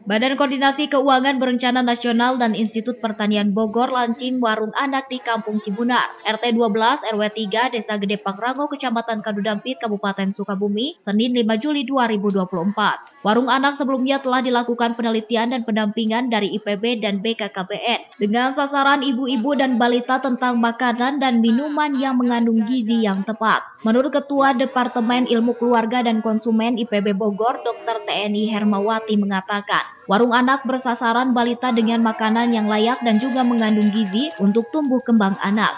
Badan Koordinasi Keuangan Berencana Nasional dan Institut Pertanian Bogor launching warung anak di Kampung Cibunar, RT 12 RW 3 Desa Gede Pangrango, Kecamatan Kadudampit, Kabupaten Sukabumi, Senin 5 Juli 2024. Warung anak sebelumnya telah dilakukan penelitian dan pendampingan dari IPB dan BKKBN dengan sasaran ibu-ibu dan balita tentang makanan dan minuman yang mengandung gizi yang tepat. Menurut Ketua Departemen Ilmu Keluarga dan Konsumen IPB Bogor, Dr. TNI Hermawati mengatakan, warung anak bersasaran balita dengan makanan yang layak dan juga mengandung gizi untuk tumbuh kembang anak.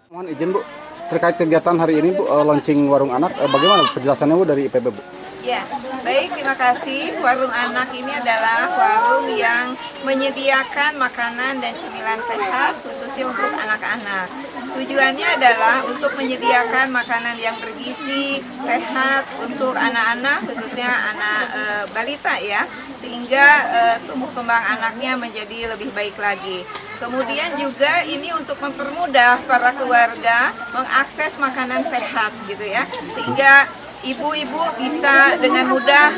Mohon izin Bu, terkait kegiatan hari ini Bu, launching warung anak, bagaimana penjelasannya Bu dari IPB Bu? Ya, baik, terima kasih. Warung anak ini adalah warung yang menyediakan makanan dan cemilan sehat khususnya untuk anak-anak. Tujuannya adalah untuk menyediakan makanan yang bergizi, sehat untuk anak-anak, khususnya anak balita ya, sehingga tumbuh kembang anaknya menjadi lebih baik lagi. Kemudian juga ini untuk mempermudah para keluarga mengakses makanan sehat gitu ya, sehingga ibu-ibu bisa dengan mudah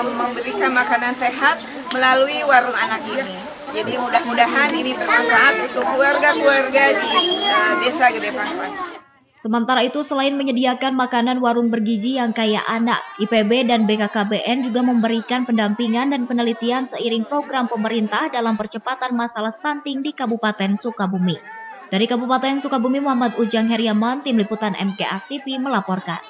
memberikan makanan sehat melalui warung anak ini. Jadi mudah-mudahan ini bermanfaat untuk keluarga-keluarga di Desa Gede Pangrango. Sementara itu, selain menyediakan makanan warung bergizi yang kaya anak, IPB dan BKKBN juga memberikan pendampingan dan penelitian seiring program pemerintah dalam percepatan masalah stunting di Kabupaten Sukabumi. Dari Kabupaten Sukabumi, Muhammad Ujang Heriaman, Tim Liputan MKAS TV melaporkan.